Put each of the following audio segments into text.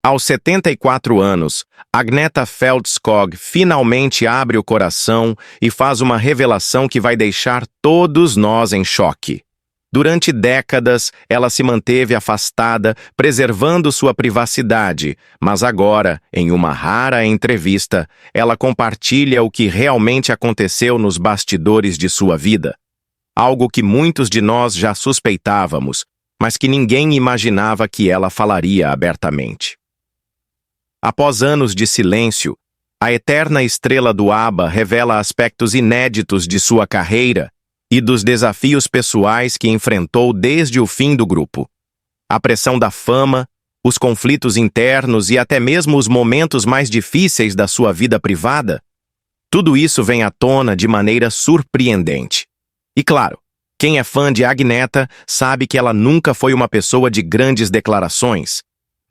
Aos 74 anos, Agneta Fältskog finalmente abre o coração e faz uma revelação que vai deixar todos nós em choque. Durante décadas, ela se manteve afastada, preservando sua privacidade, mas agora, em uma rara entrevista, ela compartilha o que realmente aconteceu nos bastidores de sua vida. Algo que muitos de nós já suspeitávamos, mas que ninguém imaginava que ela falaria abertamente. Após anos de silêncio, a eterna estrela do ABBA revela aspectos inéditos de sua carreira e dos desafios pessoais que enfrentou desde o fim do grupo. A pressão da fama, os conflitos internos e até mesmo os momentos mais difíceis da sua vida privada, tudo isso vem à tona de maneira surpreendente. E claro, quem é fã de Agneta sabe que ela nunca foi uma pessoa de grandes declarações,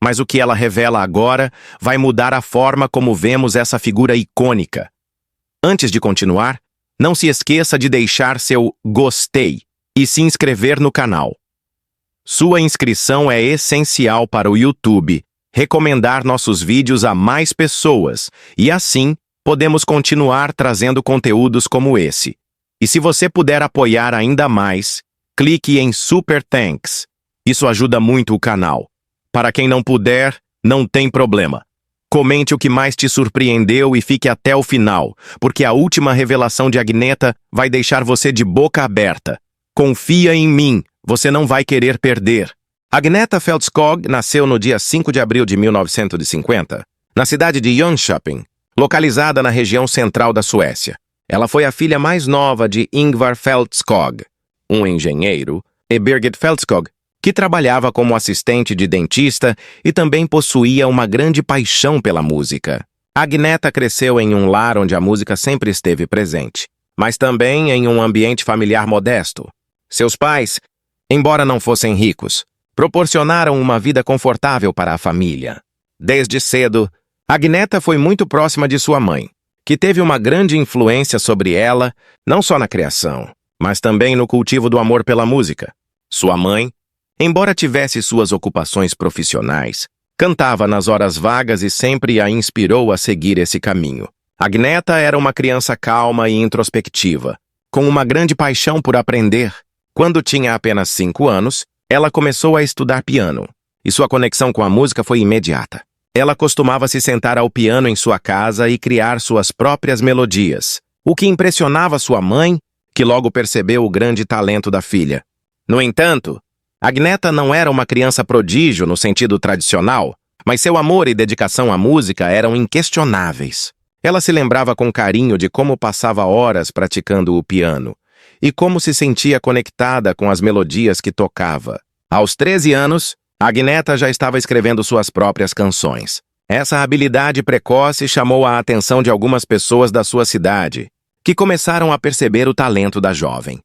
mas o que ela revela agora vai mudar a forma como vemos essa figura icônica. Antes de continuar, não se esqueça de deixar seu gostei e se inscrever no canal. Sua inscrição é essencial para o YouTube recomendar nossos vídeos a mais pessoas e assim podemos continuar trazendo conteúdos como esse. E se você puder apoiar ainda mais, clique em Super Thanks. Isso ajuda muito o canal. Para quem não puder, não tem problema. Comente o que mais te surpreendeu e fique até o final, porque a última revelação de Agneta vai deixar você de boca aberta. Confia em mim, você não vai querer perder. Agneta Fältskog nasceu no dia 5 de abril de 1950, na cidade de Jönköping, localizada na região central da Suécia. Ela foi a filha mais nova de Ingvar Fältskog, um engenheiro, e Birgit Fältskog, que trabalhava como assistente de dentista e também possuía uma grande paixão pela música. Agneta cresceu em um lar onde a música sempre esteve presente, mas também em um ambiente familiar modesto. Seus pais, embora não fossem ricos, proporcionaram uma vida confortável para a família. Desde cedo, Agneta foi muito próxima de sua mãe, que teve uma grande influência sobre ela, não só na criação, mas também no cultivo do amor pela música. Sua mãe, embora tivesse suas ocupações profissionais, cantava nas horas vagas e sempre a inspirou a seguir esse caminho. Agneta era uma criança calma e introspectiva, com uma grande paixão por aprender. Quando tinha apenas 5 anos, ela começou a estudar piano, e sua conexão com a música foi imediata. Ela costumava se sentar ao piano em sua casa e criar suas próprias melodias, o que impressionava sua mãe, que logo percebeu o grande talento da filha. No entanto, Agneta não era uma criança prodígio no sentido tradicional, mas seu amor e dedicação à música eram inquestionáveis. Ela se lembrava com carinho de como passava horas praticando o piano e como se sentia conectada com as melodias que tocava. Aos 13 anos, Agneta já estava escrevendo suas próprias canções. Essa habilidade precoce chamou a atenção de algumas pessoas da sua cidade, que começaram a perceber o talento da jovem.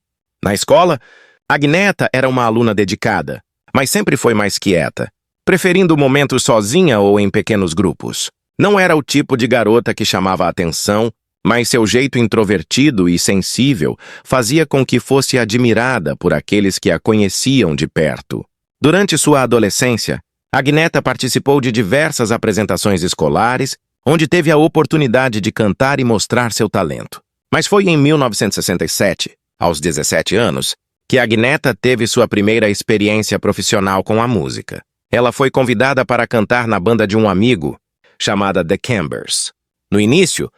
Na escola, Agneta era uma aluna dedicada, mas sempre foi mais quieta, preferindo momentos sozinha ou em pequenos grupos. Não era o tipo de garota que chamava a atenção, mas seu jeito introvertido e sensível fazia com que fosse admirada por aqueles que a conheciam de perto. Durante sua adolescência, Agneta participou de diversas apresentações escolares, onde teve a oportunidade de cantar e mostrar seu talento. Mas foi em 1967, aos 17 anos, que Agneta teve sua primeira experiência profissional com a música. Ela foi convidada para cantar na banda de um amigo, chamada The Cambers. No início,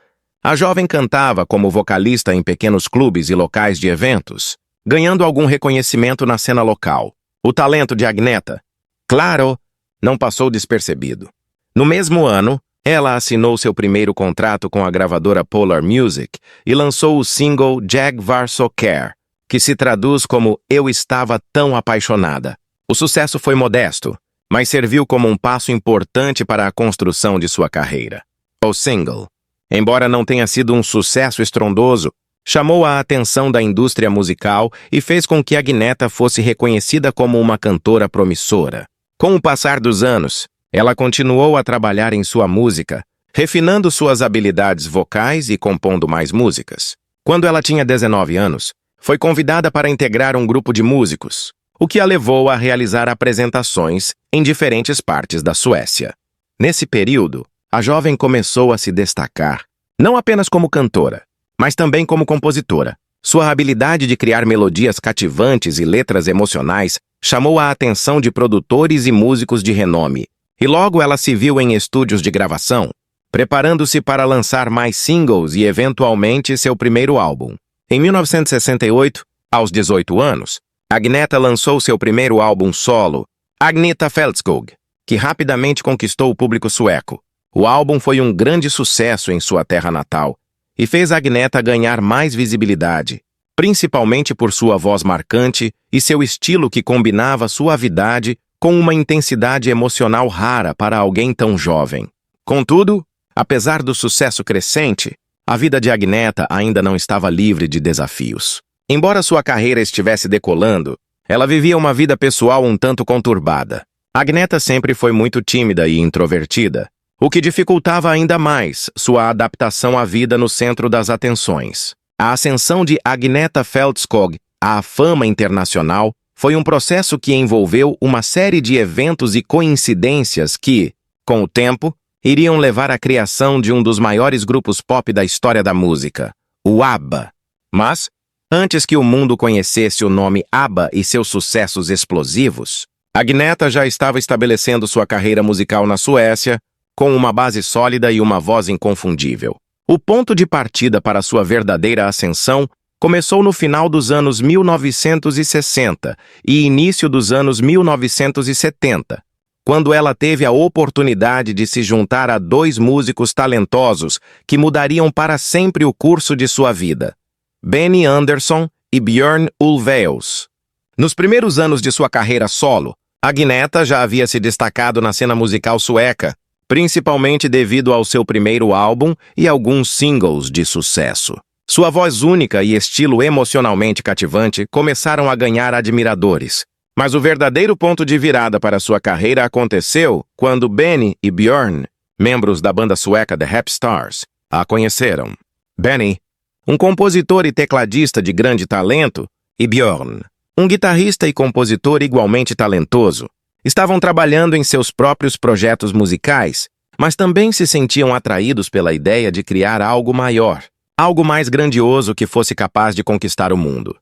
a jovem cantava como vocalista em pequenos clubes e locais de eventos, ganhando algum reconhecimento na cena local. O talento de Agneta, claro, não passou despercebido. No mesmo ano, ela assinou seu primeiro contrato com a gravadora Polar Music e lançou o single Jag var så kär, que se traduz como Eu Estava Tão Apaixonada. O sucesso foi modesto, mas serviu como um passo importante para a construção de sua carreira. O single, embora não tenha sido um sucesso estrondoso, chamou a atenção da indústria musical e fez com que Agneta fosse reconhecida como uma cantora promissora. Com o passar dos anos, ela continuou a trabalhar em sua música, refinando suas habilidades vocais e compondo mais músicas. Quando ela tinha 19 anos, foi convidada para integrar um grupo de músicos, o que a levou a realizar apresentações em diferentes partes da Suécia. Nesse período, a jovem começou a se destacar, não apenas como cantora, mas também como compositora. Sua habilidade de criar melodias cativantes e letras emocionais chamou a atenção de produtores e músicos de renome, e logo ela se viu em estúdios de gravação, preparando-se para lançar mais singles e, eventualmente, seu primeiro álbum. Em 1968, aos 18 anos, Agneta lançou seu primeiro álbum solo, Agneta Fältskog, que rapidamente conquistou o público sueco. O álbum foi um grande sucesso em sua terra natal e fez Agneta ganhar mais visibilidade, principalmente por sua voz marcante e seu estilo que combinava suavidade com uma intensidade emocional rara para alguém tão jovem. Contudo, apesar do sucesso crescente, a vida de Agneta ainda não estava livre de desafios. Embora sua carreira estivesse decolando, ela vivia uma vida pessoal um tanto conturbada. Agneta sempre foi muito tímida e introvertida, o que dificultava ainda mais sua adaptação à vida no centro das atenções. A ascensão de Agneta Fältskog à fama internacional foi um processo que envolveu uma série de eventos e coincidências que, com o tempo, iriam levar à criação de um dos maiores grupos pop da história da música, o ABBA. Mas, antes que o mundo conhecesse o nome ABBA e seus sucessos explosivos, Agneta já estava estabelecendo sua carreira musical na Suécia, com uma base sólida e uma voz inconfundível. O ponto de partida para sua verdadeira ascensão começou no final dos anos 1960 e início dos anos 1970, quando ela teve a oportunidade de se juntar a dois músicos talentosos que mudariam para sempre o curso de sua vida, Benny Andersson e Björn Ulvaeus. Nos primeiros anos de sua carreira solo, Agneta já havia se destacado na cena musical sueca, principalmente devido ao seu primeiro álbum e alguns singles de sucesso. Sua voz única e estilo emocionalmente cativante começaram a ganhar admiradores. Mas o verdadeiro ponto de virada para sua carreira aconteceu quando Benny e Björn, membros da banda sueca The Happy Stars, a conheceram. Benny, um compositor e tecladista de grande talento, e Björn, um guitarrista e compositor igualmente talentoso, estavam trabalhando em seus próprios projetos musicais, mas também se sentiam atraídos pela ideia de criar algo maior, algo mais grandioso que fosse capaz de conquistar o mundo.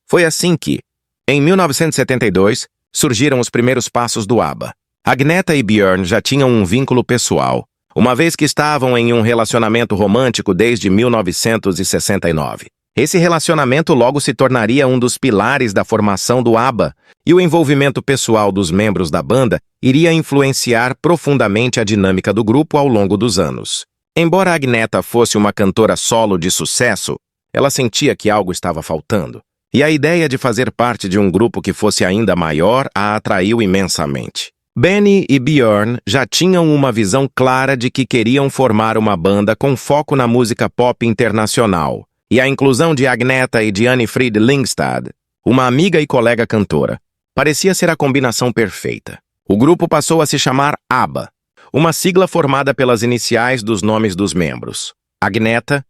Foi assim que, em 1972, surgiram os primeiros passos do ABBA. Agneta e Björn já tinham um vínculo pessoal, uma vez que estavam em um relacionamento romântico desde 1969. Esse relacionamento logo se tornaria um dos pilares da formação do ABBA, e o envolvimento pessoal dos membros da banda iria influenciar profundamente a dinâmica do grupo ao longo dos anos. Embora Agneta fosse uma cantora solo de sucesso, ela sentia que algo estava faltando, e a ideia de fazer parte de um grupo que fosse ainda maior a atraiu imensamente. Benny e Björn já tinham uma visão clara de que queriam formar uma banda com foco na música pop internacional, e a inclusão de Agneta e de Anni-Frid Lyngstad, uma amiga e colega cantora, parecia ser a combinação perfeita. O grupo passou a se chamar ABBA, uma sigla formada pelas iniciais dos nomes dos membros: Agneta,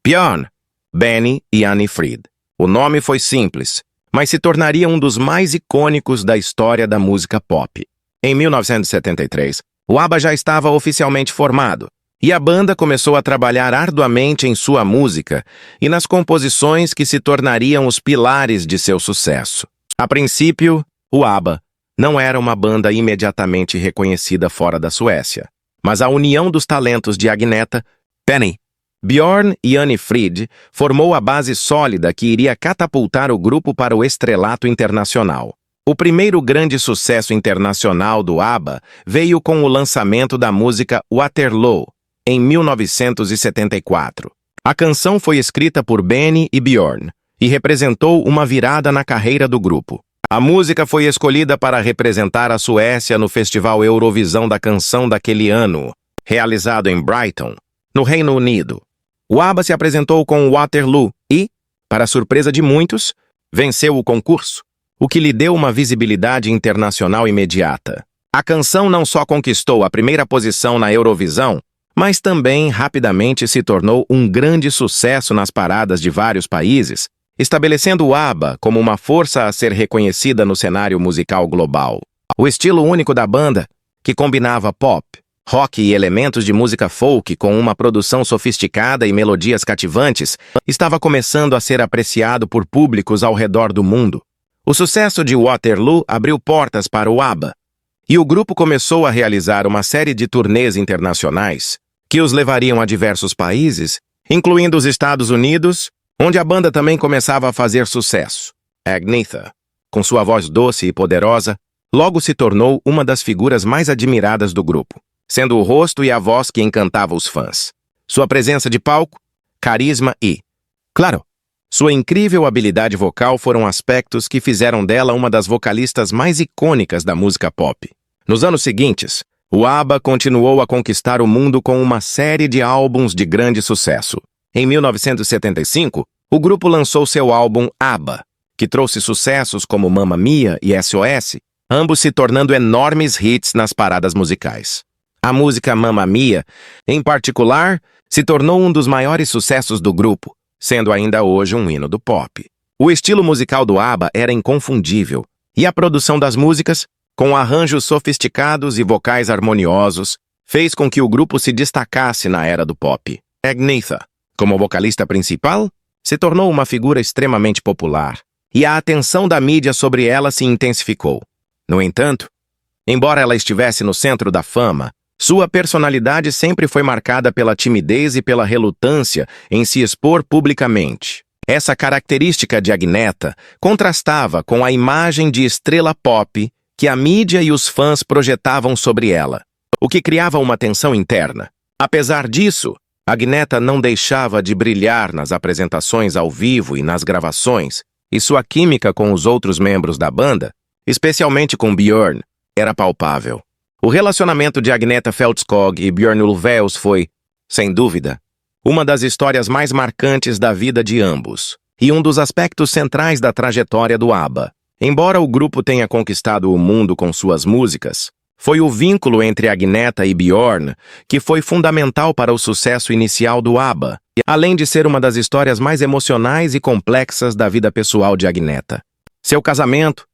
Björn, Benny e Anni-Frid. O nome foi simples, mas se tornaria um dos mais icônicos da história da música pop. Em 1973, o ABBA já estava oficialmente formado, e a banda começou a trabalhar arduamente em sua música e nas composições que se tornariam os pilares de seu sucesso. A princípio, o ABBA não era uma banda imediatamente reconhecida fora da Suécia, mas a união dos talentos de Agneta, Benny, Björn e Anni-Frid formou a base sólida que iria catapultar o grupo para o estrelato internacional. O primeiro grande sucesso internacional do ABBA veio com o lançamento da música Waterloo, em 1974. A canção foi escrita por Benny e Björn e representou uma virada na carreira do grupo. A música foi escolhida para representar a Suécia no Festival Eurovisão da Canção daquele ano, realizado em Brighton, no Reino Unido. O ABBA se apresentou com Waterloo e, para surpresa de muitos, venceu o concurso, o que lhe deu uma visibilidade internacional imediata. A canção não só conquistou a primeira posição na Eurovisão, mas também rapidamente se tornou um grande sucesso nas paradas de vários países, estabelecendo o ABBA como uma força a ser reconhecida no cenário musical global. O estilo único da banda, que combinava pop, rock e elementos de música folk com uma produção sofisticada e melodias cativantes, estava começando a ser apreciado por públicos ao redor do mundo. O sucesso de Waterloo abriu portas para o ABBA, e o grupo começou a realizar uma série de turnês internacionais que os levariam a diversos países, incluindo os Estados Unidos, onde a banda também começava a fazer sucesso. Agnetha, com sua voz doce e poderosa, logo se tornou uma das figuras mais admiradas do grupo, sendo o rosto e a voz que encantava os fãs. Sua presença de palco, carisma e, claro, sua incrível habilidade vocal foram aspectos que fizeram dela uma das vocalistas mais icônicas da música pop. Nos anos seguintes, o ABBA continuou a conquistar o mundo com uma série de álbuns de grande sucesso. Em 1975, o grupo lançou seu álbum ABBA, que trouxe sucessos como Mamma Mia e SOS, ambos se tornando enormes hits nas paradas musicais. A música Mamma Mia, em particular, se tornou um dos maiores sucessos do grupo, sendo ainda hoje um hino do pop. O estilo musical do ABBA era inconfundível, e a produção das músicas, com arranjos sofisticados e vocais harmoniosos, fez com que o grupo se destacasse na era do pop. Agnetha, como vocalista principal, se tornou uma figura extremamente popular, e a atenção da mídia sobre ela se intensificou. No entanto, embora ela estivesse no centro da fama, sua personalidade sempre foi marcada pela timidez e pela relutância em se expor publicamente. Essa característica de Agnetha contrastava com a imagem de estrela pop que a mídia e os fãs projetavam sobre ela, o que criava uma tensão interna. Apesar disso, Agnetha não deixava de brilhar nas apresentações ao vivo e nas gravações, e sua química com os outros membros da banda, especialmente com Björn, era palpável. O relacionamento de Agnetha Fältskog e Björn Ulvaeus foi, sem dúvida, uma das histórias mais marcantes da vida de ambos, e um dos aspectos centrais da trajetória do ABBA. Embora o grupo tenha conquistado o mundo com suas músicas, foi o vínculo entre Agnetha e Björn que foi fundamental para o sucesso inicial do ABBA, além de ser uma das histórias mais emocionais e complexas da vida pessoal de Agnetha. Seu casamento,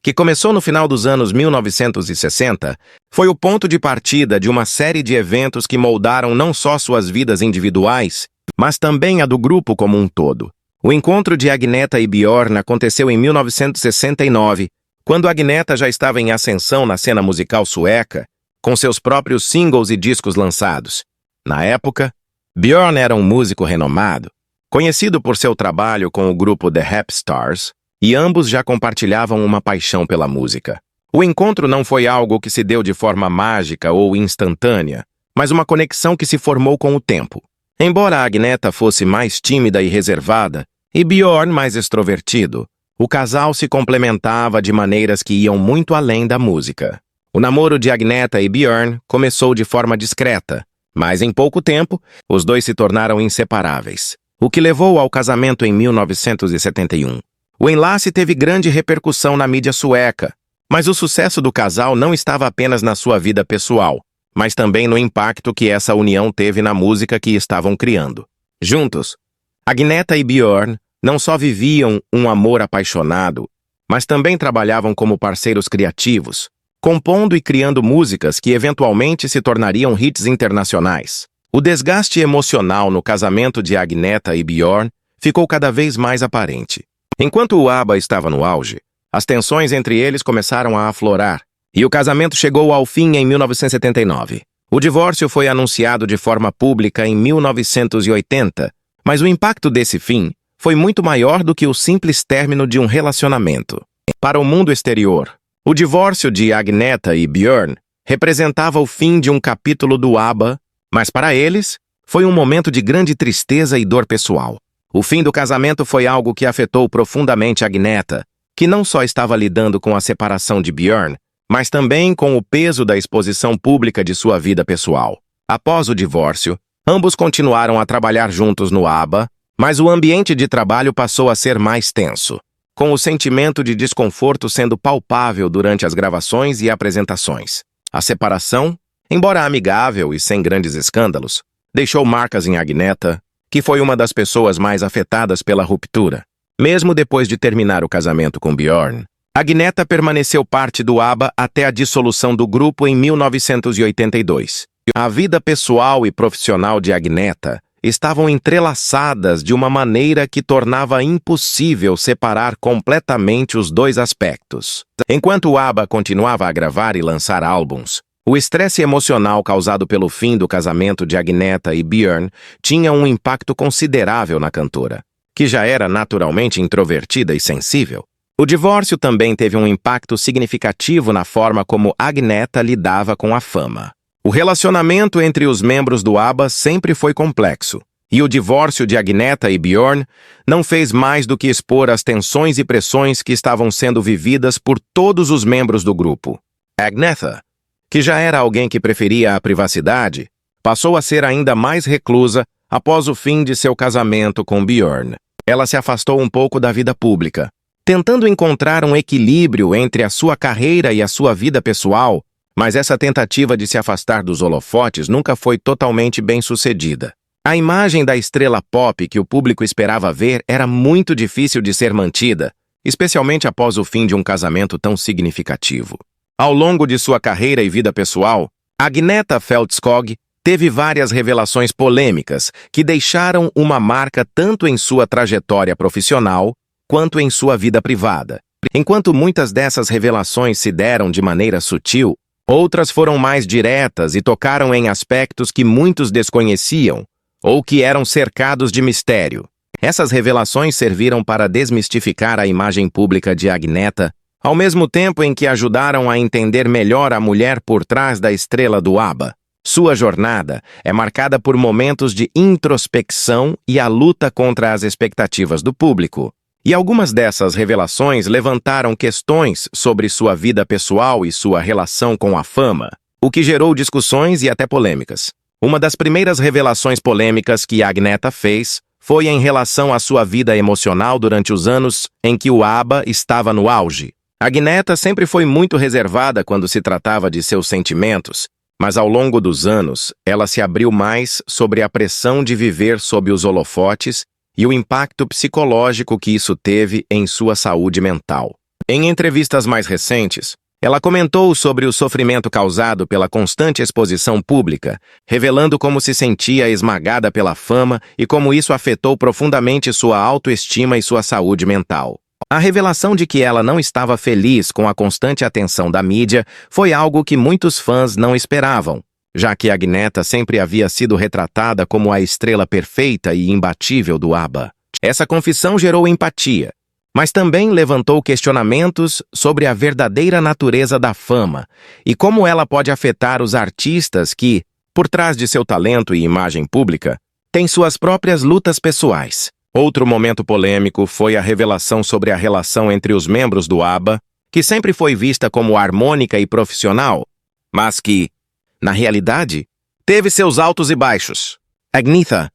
que começou no final dos anos 1960, foi o ponto de partida de uma série de eventos que moldaram não só suas vidas individuais, mas também a do grupo como um todo. O encontro de Agnetha e Björn aconteceu em 1969, quando Agnetha já estava em ascensão na cena musical sueca, com seus próprios singles e discos lançados. Na época, Björn era um músico renomado, conhecido por seu trabalho com o grupo The Rap Stars, e ambos já compartilhavam uma paixão pela música. O encontro não foi algo que se deu de forma mágica ou instantânea, mas uma conexão que se formou com o tempo. Embora Agnetha fosse mais tímida e reservada, e Björn mais extrovertido, o casal se complementava de maneiras que iam muito além da música. O namoro de Agnetha e Björn começou de forma discreta, mas em pouco tempo, os dois se tornaram inseparáveis, o que levou ao casamento em 1971. O enlace teve grande repercussão na mídia sueca, mas o sucesso do casal não estava apenas na sua vida pessoal, mas também no impacto que essa união teve na música que estavam criando. Juntos, Agnetha e Björn não só viviam um amor apaixonado, mas também trabalhavam como parceiros criativos, compondo e criando músicas que eventualmente se tornariam hits internacionais. O desgaste emocional no casamento de Agnetha e Björn ficou cada vez mais aparente. Enquanto o ABBA estava no auge, as tensões entre eles começaram a aflorar, e o casamento chegou ao fim em 1979. O divórcio foi anunciado de forma pública em 1980, mas o impacto desse fim foi muito maior do que o simples término de um relacionamento. Para o mundo exterior, o divórcio de Agnetha e Björn representava o fim de um capítulo do ABBA, mas para eles, foi um momento de grande tristeza e dor pessoal. O fim do casamento foi algo que afetou profundamente Agnetha, que não só estava lidando com a separação de Björn, mas também com o peso da exposição pública de sua vida pessoal. Após o divórcio, ambos continuaram a trabalhar juntos no ABBA, mas o ambiente de trabalho passou a ser mais tenso, com o sentimento de desconforto sendo palpável durante as gravações e apresentações. A separação, embora amigável e sem grandes escândalos, deixou marcas em Agnetha, que foi uma das pessoas mais afetadas pela ruptura. Mesmo depois de terminar o casamento com Björn, Agnetha permaneceu parte do ABBA até a dissolução do grupo em 1982. A vida pessoal e profissional de Agnetha estavam entrelaçadas de uma maneira que tornava impossível separar completamente os dois aspectos. Enquanto o ABBA continuava a gravar e lançar álbuns, o estresse emocional causado pelo fim do casamento de Agnetha e Björn tinha um impacto considerável na cantora, que já era naturalmente introvertida e sensível. O divórcio também teve um impacto significativo na forma como Agnetha lidava com a fama. O relacionamento entre os membros do ABBA sempre foi complexo, e o divórcio de Agnetha e Björn não fez mais do que expor as tensões e pressões que estavam sendo vividas por todos os membros do grupo. Agnetha, que já era alguém que preferia a privacidade, passou a ser ainda mais reclusa após o fim de seu casamento com Björn. Ela se afastou um pouco da vida pública, tentando encontrar um equilíbrio entre a sua carreira e a sua vida pessoal, mas essa tentativa de se afastar dos holofotes nunca foi totalmente bem-sucedida. A imagem da estrela pop que o público esperava ver era muito difícil de ser mantida, especialmente após o fim de um casamento tão significativo. Ao longo de sua carreira e vida pessoal, Agnetha Fältskog teve várias revelações polêmicas que deixaram uma marca tanto em sua trajetória profissional quanto em sua vida privada. Enquanto muitas dessas revelações se deram de maneira sutil, outras foram mais diretas e tocaram em aspectos que muitos desconheciam ou que eram cercados de mistério. Essas revelações serviram para desmistificar a imagem pública de Agnetha, ao mesmo tempo em que ajudaram a entender melhor a mulher por trás da estrela do ABBA. Sua jornada é marcada por momentos de introspecção e a luta contra as expectativas do público. E algumas dessas revelações levantaram questões sobre sua vida pessoal e sua relação com a fama, o que gerou discussões e até polêmicas. Uma das primeiras revelações polêmicas que Agnetha fez foi em relação à sua vida emocional durante os anos em que o ABBA estava no auge. Agnetha sempre foi muito reservada quando se tratava de seus sentimentos, mas ao longo dos anos ela se abriu mais sobre a pressão de viver sob os holofotes e o impacto psicológico que isso teve em sua saúde mental. Em entrevistas mais recentes, ela comentou sobre o sofrimento causado pela constante exposição pública, revelando como se sentia esmagada pela fama e como isso afetou profundamente sua autoestima e sua saúde mental. A revelação de que ela não estava feliz com a constante atenção da mídia foi algo que muitos fãs não esperavam, já que Agnetha sempre havia sido retratada como a estrela perfeita e imbatível do ABBA. Essa confissão gerou empatia, mas também levantou questionamentos sobre a verdadeira natureza da fama e como ela pode afetar os artistas que, por trás de seu talento e imagem pública, têm suas próprias lutas pessoais. Outro momento polêmico foi a revelação sobre a relação entre os membros do ABBA, que sempre foi vista como harmônica e profissional, mas que, na realidade, teve seus altos e baixos. Agnetha,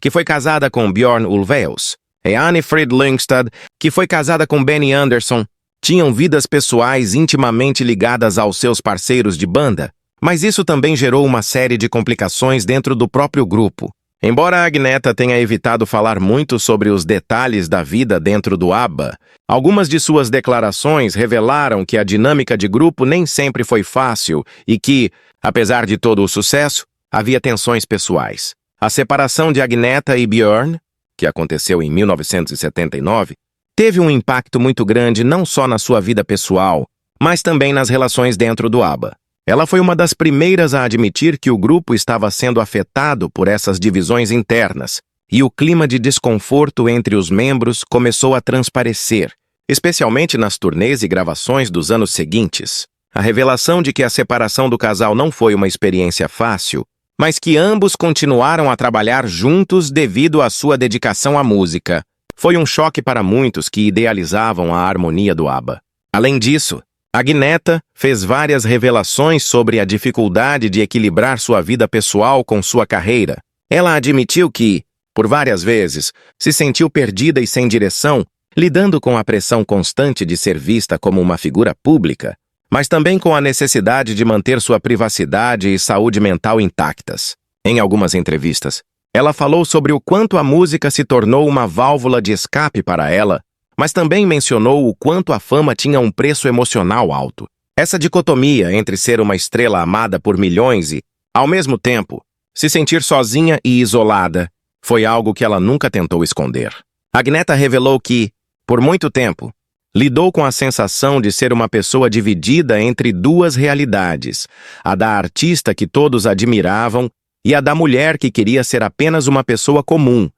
que foi casada com Björn Ulvaeus, e Anni-Frid Lyngstad, que foi casada com Benny Andersson, tinham vidas pessoais intimamente ligadas aos seus parceiros de banda, mas isso também gerou uma série de complicações dentro do próprio grupo. Embora Agnetha tenha evitado falar muito sobre os detalhes da vida dentro do ABBA, algumas de suas declarações revelaram que a dinâmica de grupo nem sempre foi fácil e que, apesar de todo o sucesso, havia tensões pessoais. A separação de Agnetha e Björn, que aconteceu em 1979, teve um impacto muito grande não só na sua vida pessoal, mas também nas relações dentro do ABBA. Ela foi uma das primeiras a admitir que o grupo estava sendo afetado por essas divisões internas, e o clima de desconforto entre os membros começou a transparecer, especialmente nas turnês e gravações dos anos seguintes. A revelação de que a separação do casal não foi uma experiência fácil, mas que ambos continuaram a trabalhar juntos devido à sua dedicação à música, foi um choque para muitos que idealizavam a harmonia do ABBA. Além disso, Agnetha fez várias revelações sobre a dificuldade de equilibrar sua vida pessoal com sua carreira. Ela admitiu que, por várias vezes, se sentiu perdida e sem direção, lidando com a pressão constante de ser vista como uma figura pública, mas também com a necessidade de manter sua privacidade e saúde mental intactas. Em algumas entrevistas, ela falou sobre o quanto a música se tornou uma válvula de escape para ela, mas também mencionou o quanto a fama tinha um preço emocional alto. Essa dicotomia entre ser uma estrela amada por milhões e, Ao mesmo tempo, se sentir sozinha e isolada foi algo que ela nunca tentou esconder. Agneta revelou que, por muito tempo, lidou com a sensação de ser uma pessoa dividida entre duas realidades, a da artista que todos admiravam e a da mulher que queria ser apenas uma pessoa comum,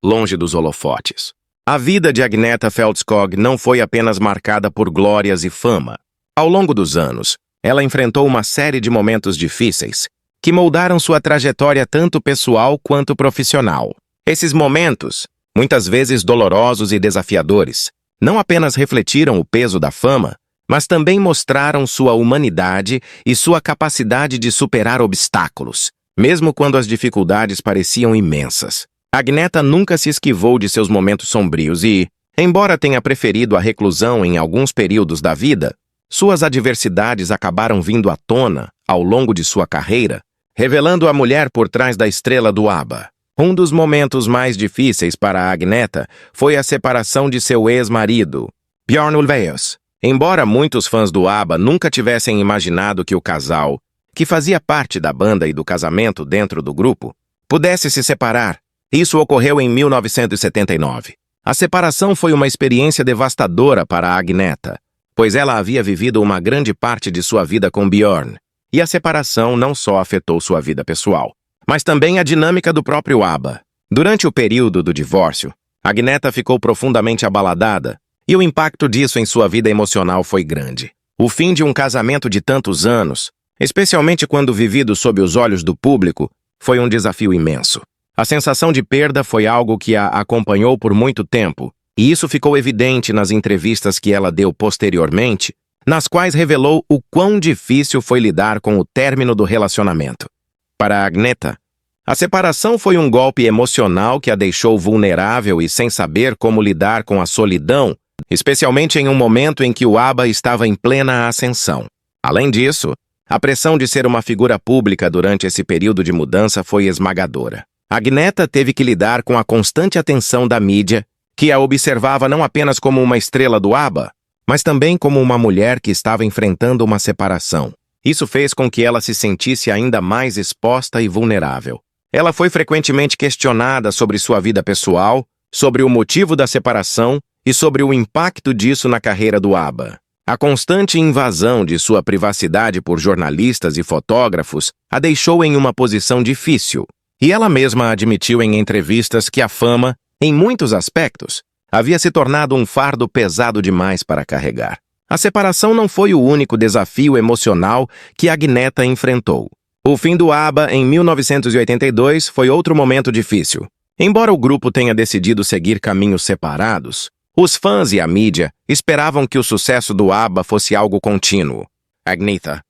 longe dos holofotes. A vida de Agneta Feldskog não foi apenas marcada por glórias e fama. Ao longo dos anos, ela enfrentou uma série de momentos difíceis que moldaram sua trajetória tanto pessoal quanto profissional. Esses momentos, muitas vezes dolorosos e desafiadores, não apenas refletiram o peso da fama, mas também mostraram sua humanidade e sua capacidade de superar obstáculos, mesmo quando as dificuldades pareciam imensas. Agneta nunca se esquivou de seus momentos sombrios e, embora tenha preferido a reclusão em alguns períodos da vida, suas adversidades acabaram vindo à tona ao longo de sua carreira, revelando a mulher por trás da estrela do ABBA. Um dos momentos mais difíceis para a Agneta foi a separação de seu ex-marido, Björn Ulvaeus. Embora muitos fãs do ABBA nunca tivessem imaginado que o casal, que fazia parte da banda e do casamento dentro do grupo, pudesse se separar, isso ocorreu em 1979. A separação foi uma experiência devastadora para a Agneta, pois ela havia vivido uma grande parte de sua vida com Björn, e a separação não só afetou sua vida pessoal, mas também a dinâmica do próprio ABBA. Durante o período do divórcio, Agneta ficou profundamente abaladada, e o impacto disso em sua vida emocional foi grande. O fim de um casamento de tantos anos, especialmente quando vivido sob os olhos do público, foi um desafio imenso. A sensação de perda foi algo que a acompanhou por muito tempo, e isso ficou evidente nas entrevistas que ela deu posteriormente, nas quais revelou o quão difícil foi lidar com o término do relacionamento. Para Agneta, a separação foi um golpe emocional que a deixou vulnerável e sem saber como lidar com a solidão, especialmente em um momento em que o ABBA estava em plena ascensão. Além disso, a pressão de ser uma figura pública durante esse período de mudança foi esmagadora. Agneta teve que lidar com a constante atenção da mídia, que a observava não apenas como uma estrela do ABBA, mas também como uma mulher que estava enfrentando uma separação. Isso fez com que ela se sentisse ainda mais exposta e vulnerável. Ela foi frequentemente questionada sobre sua vida pessoal, sobre o motivo da separação e sobre o impacto disso na carreira do ABBA. A constante invasão de sua privacidade por jornalistas e fotógrafos a deixou em uma posição difícil. E ela mesma admitiu em entrevistas que a fama, em muitos aspectos, havia se tornado um fardo pesado demais para carregar. A separação não foi o único desafio emocional que Agneta enfrentou. O fim do ABBA em 1982 foi outro momento difícil. Embora o grupo tenha decidido seguir caminhos separados, os fãs e a mídia esperavam que o sucesso do ABBA fosse algo contínuo. Agneta,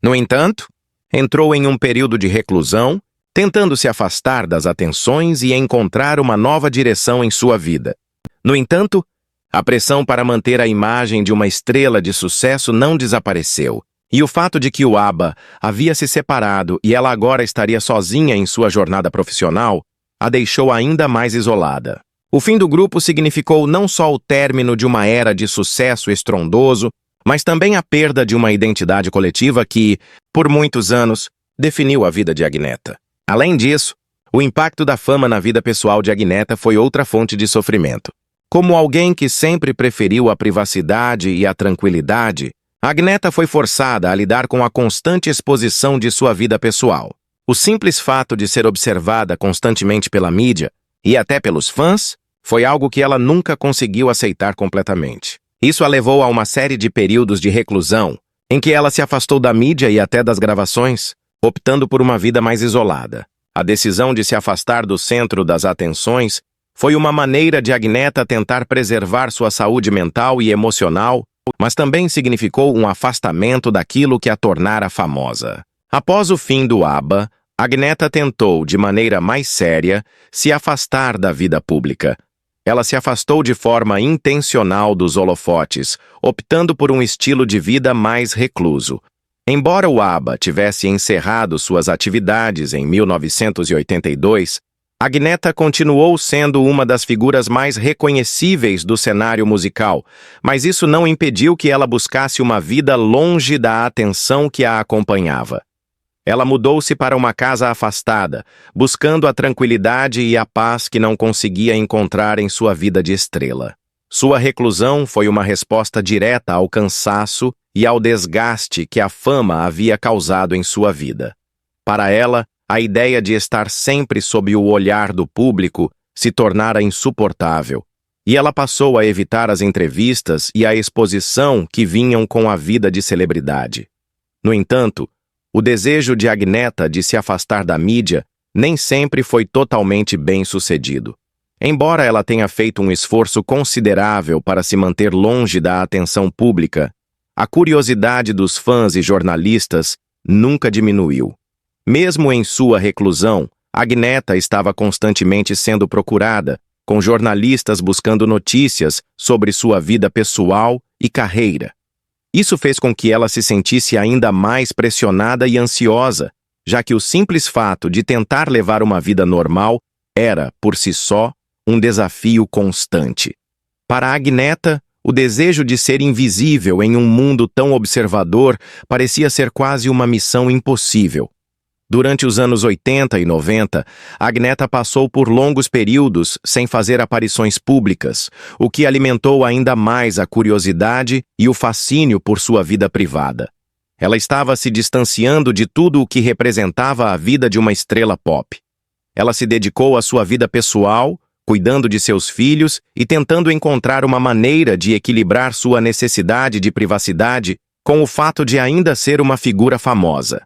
no entanto, entrou em um período de reclusão, tentando se afastar das atenções e encontrar uma nova direção em sua vida. No entanto, a pressão para manter a imagem de uma estrela de sucesso não desapareceu, e o fato de que o ABBA havia se separado e ela agora estaria sozinha em sua jornada profissional a deixou ainda mais isolada. O fim do grupo significou não só o término de uma era de sucesso estrondoso, mas também a perda de uma identidade coletiva que, por muitos anos, definiu a vida de Agneta. Além disso, o impacto da fama na vida pessoal de Agneta foi outra fonte de sofrimento. Como alguém que sempre preferiu a privacidade e a tranquilidade, Agneta foi forçada a lidar com a constante exposição de sua vida pessoal. O simples fato de ser observada constantemente pela mídia, e até pelos fãs, foi algo que ela nunca conseguiu aceitar completamente. Isso a levou a uma série de períodos de reclusão, em que ela se afastou da mídia e até das gravações, optando por uma vida mais isolada. A decisão de se afastar do centro das atenções foi uma maneira de Agneta tentar preservar sua saúde mental e emocional, mas também significou um afastamento daquilo que a tornara famosa. Após o fim do ABBA, Agneta tentou, de maneira mais séria, se afastar da vida pública. Ela se afastou de forma intencional dos holofotes, optando por um estilo de vida mais recluso. Embora o ABBA tivesse encerrado suas atividades em 1982, Agneta continuou sendo uma das figuras mais reconhecíveis do cenário musical, mas isso não impediu que ela buscasse uma vida longe da atenção que a acompanhava. Ela mudou-se para uma casa afastada, buscando a tranquilidade e a paz que não conseguia encontrar em sua vida de estrela. Sua reclusão foi uma resposta direta ao cansaço e ao desgaste que a fama havia causado em sua vida. Para ela, a ideia de estar sempre sob o olhar do público se tornara insuportável, e ela passou a evitar as entrevistas e a exposição que vinham com a vida de celebridade. No entanto, o desejo de Agnetha de se afastar da mídia nem sempre foi totalmente bem-sucedido. Embora ela tenha feito um esforço considerável para se manter longe da atenção pública, a curiosidade dos fãs e jornalistas nunca diminuiu. Mesmo em sua reclusão, Agnetha estava constantemente sendo procurada, com jornalistas buscando notícias sobre sua vida pessoal e carreira. Isso fez com que ela se sentisse ainda mais pressionada e ansiosa, já que o simples fato de tentar levar uma vida normal era, por si só, um desafio constante. Para Agnetha, o desejo de ser invisível em um mundo tão observador parecia ser quase uma missão impossível. Durante os anos 80 e 90, Agnetha passou por longos períodos sem fazer aparições públicas, o que alimentou ainda mais a curiosidade e o fascínio por sua vida privada. Ela estava se distanciando de tudo o que representava a vida de uma estrela pop. Ela se dedicou à sua vida pessoal, cuidando de seus filhos e tentando encontrar uma maneira de equilibrar sua necessidade de privacidade com o fato de ainda ser uma figura famosa.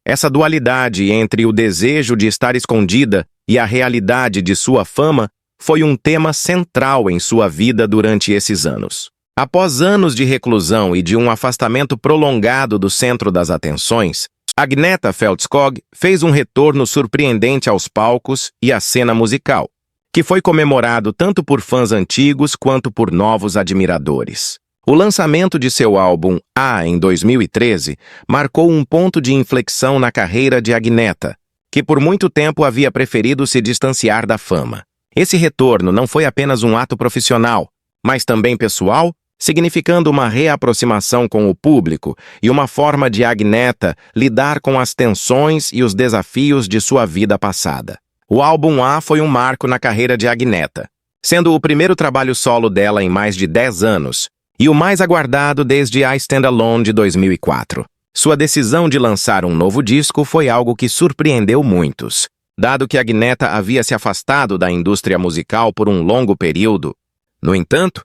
Essa dualidade entre o desejo de estar escondida e a realidade de sua fama foi um tema central em sua vida durante esses anos. Após anos de reclusão e de um afastamento prolongado do centro das atenções, Agnetha Feldskog fez um retorno surpreendente aos palcos e à cena musical, que foi comemorado tanto por fãs antigos quanto por novos admiradores. O lançamento de seu álbum A em 2013 marcou um ponto de inflexão na carreira de Agnetha, que por muito tempo havia preferido se distanciar da fama. Esse retorno não foi apenas um ato profissional, mas também pessoal, significando uma reaproximação com o público e uma forma de Agnetha lidar com as tensões e os desafios de sua vida passada. O álbum A foi um marco na carreira de Agnetha, sendo o primeiro trabalho solo dela em mais de 10 anos, e o mais aguardado desde I Stand Alone de 2004. Sua decisão de lançar um novo disco foi algo que surpreendeu muitos, dado que Agnetha havia se afastado da indústria musical por um longo período. No entanto,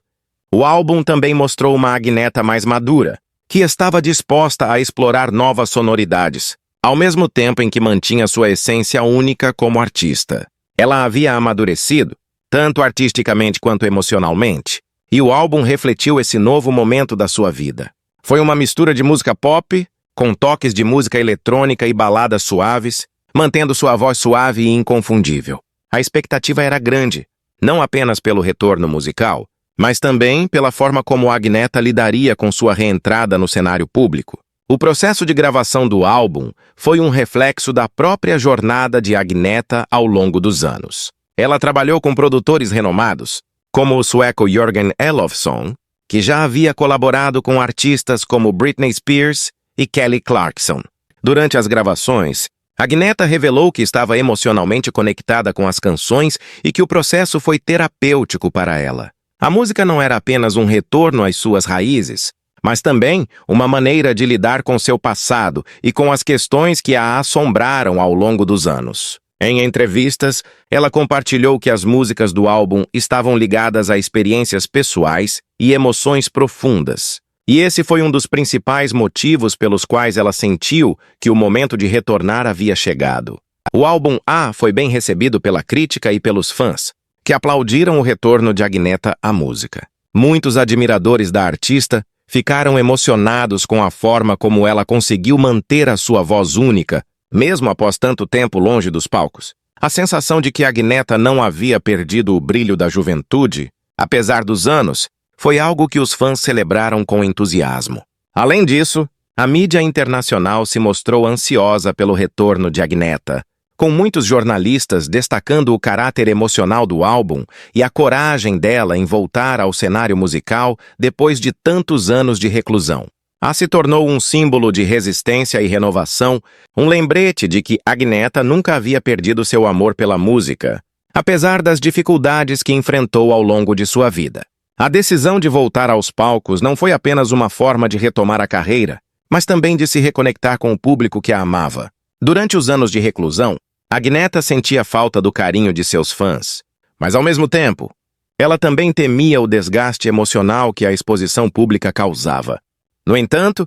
o álbum também mostrou uma Agnetha mais madura, que estava disposta a explorar novas sonoridades, ao mesmo tempo em que mantinha sua essência única como artista. Ela havia amadurecido, tanto artisticamente quanto emocionalmente, e o álbum refletiu esse novo momento da sua vida. Foi uma mistura de música pop, com toques de música eletrônica e baladas suaves, mantendo sua voz suave e inconfundível. A expectativa era grande, não apenas pelo retorno musical, mas também pela forma como Agnetha lidaria com sua reentrada no cenário público. O processo de gravação do álbum foi um reflexo da própria jornada de Agnetha ao longo dos anos. Ela trabalhou com produtores renomados, como o sueco Jörgen Elofsson, que já havia colaborado com artistas como Britney Spears e Kelly Clarkson. Durante as gravações, Agnetha revelou que estava emocionalmente conectada com as canções e que o processo foi terapêutico para ela. A música não era apenas um retorno às suas raízes, mas também uma maneira de lidar com seu passado e com as questões que a assombraram ao longo dos anos. Em entrevistas, ela compartilhou que as músicas do álbum estavam ligadas a experiências pessoais e emoções profundas. E esse foi um dos principais motivos pelos quais ela sentiu que o momento de retornar havia chegado. O álbum A foi bem recebido pela crítica e pelos fãs, que aplaudiram o retorno de Agnetha à música. Muitos admiradores da artista ficaram emocionados com a forma como ela conseguiu manter a sua voz única, mesmo após tanto tempo longe dos palcos. A sensação de que Agnetha não havia perdido o brilho da juventude, apesar dos anos, foi algo que os fãs celebraram com entusiasmo. Além disso, a mídia internacional se mostrou ansiosa pelo retorno de Agnetha, com muitos jornalistas destacando o caráter emocional do álbum e a coragem dela em voltar ao cenário musical depois de tantos anos de reclusão. A se tornou um símbolo de resistência e renovação, um lembrete de que Agnetha nunca havia perdido seu amor pela música, apesar das dificuldades que enfrentou ao longo de sua vida. A decisão de voltar aos palcos não foi apenas uma forma de retomar a carreira, mas também de se reconectar com o público que a amava. Durante os anos de reclusão, Agnetha sentia falta do carinho de seus fãs, mas ao mesmo tempo, ela também temia o desgaste emocional que a exposição pública causava. No entanto,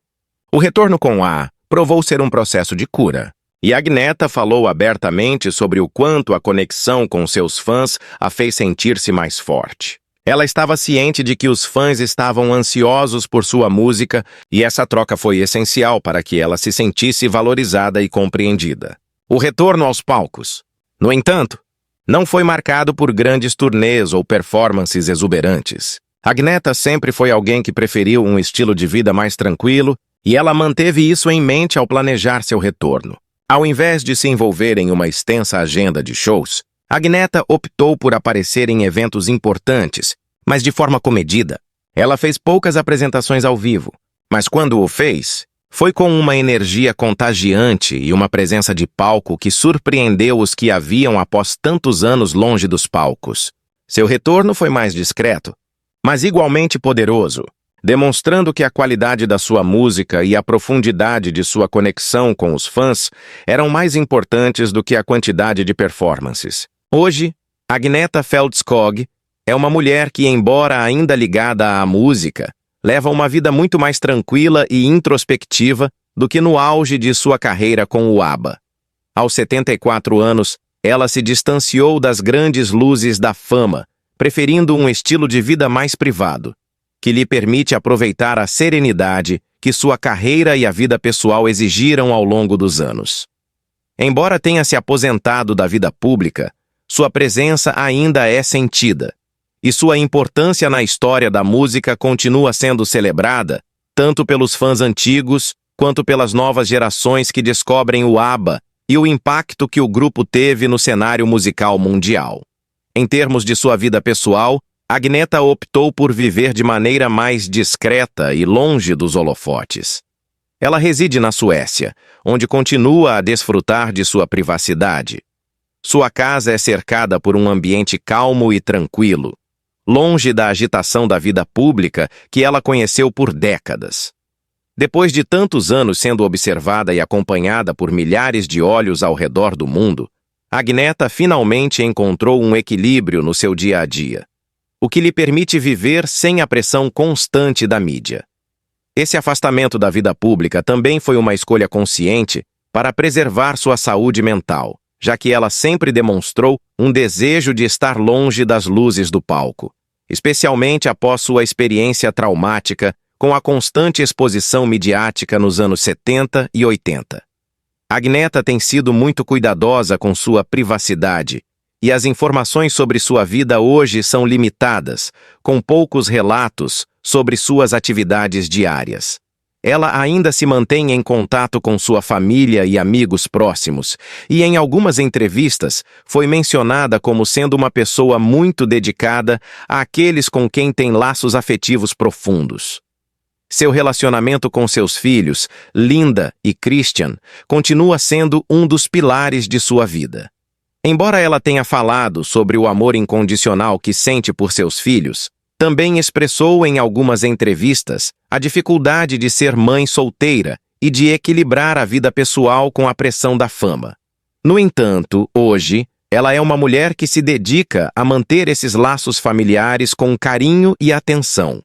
o retorno com A provou ser um processo de cura, e Agnetha falou abertamente sobre o quanto a conexão com seus fãs a fez sentir-se mais forte. Ela estava ciente de que os fãs estavam ansiosos por sua música e essa troca foi essencial para que ela se sentisse valorizada e compreendida. O retorno aos palcos, no entanto, não foi marcado por grandes turnês ou performances exuberantes. Agnetha sempre foi alguém que preferiu um estilo de vida mais tranquilo e ela manteve isso em mente ao planejar seu retorno. Ao invés de se envolver em uma extensa agenda de shows, Agnetha optou por aparecer em eventos importantes, mas de forma comedida. Ela fez poucas apresentações ao vivo, mas quando o fez, foi com uma energia contagiante e uma presença de palco que surpreendeu os que a viam após tantos anos longe dos palcos. Seu retorno foi mais discreto, mas igualmente poderoso, demonstrando que a qualidade da sua música e a profundidade de sua conexão com os fãs eram mais importantes do que a quantidade de performances. Hoje, Agnetha Feldskog é uma mulher que, embora ainda ligada à música, leva uma vida muito mais tranquila e introspectiva do que no auge de sua carreira com o ABBA. Aos 74 anos, ela se distanciou das grandes luzes da fama, preferindo um estilo de vida mais privado, que lhe permite aproveitar a serenidade que sua carreira e a vida pessoal exigiram ao longo dos anos. Embora tenha se aposentado da vida pública, sua presença ainda é sentida, e sua importância na história da música continua sendo celebrada tanto pelos fãs antigos quanto pelas novas gerações que descobrem o ABBA e o impacto que o grupo teve no cenário musical mundial. Em termos de sua vida pessoal, Agnetha optou por viver de maneira mais discreta e longe dos holofotes. Ela reside na Suécia, onde continua a desfrutar de sua privacidade. Sua casa é cercada por um ambiente calmo e tranquilo, longe da agitação da vida pública que ela conheceu por décadas. Depois de tantos anos sendo observada e acompanhada por milhares de olhos ao redor do mundo, Agnetha finalmente encontrou um equilíbrio no seu dia a dia, o que lhe permite viver sem a pressão constante da mídia. Esse afastamento da vida pública também foi uma escolha consciente para preservar sua saúde mental, já que ela sempre demonstrou um desejo de estar longe das luzes do palco, especialmente após sua experiência traumática com a constante exposição midiática nos anos 70 e 80. Agnetha tem sido muito cuidadosa com sua privacidade, e as informações sobre sua vida hoje são limitadas, com poucos relatos sobre suas atividades diárias. Ela ainda se mantém em contato com sua família e amigos próximos, e em algumas entrevistas foi mencionada como sendo uma pessoa muito dedicada àqueles com quem tem laços afetivos profundos. Seu relacionamento com seus filhos, Linda e Christian, continua sendo um dos pilares de sua vida. Embora ela tenha falado sobre o amor incondicional que sente por seus filhos, também expressou em algumas entrevistas a dificuldade de ser mãe solteira e de equilibrar a vida pessoal com a pressão da fama. No entanto, hoje, ela é uma mulher que se dedica a manter esses laços familiares com carinho e atenção.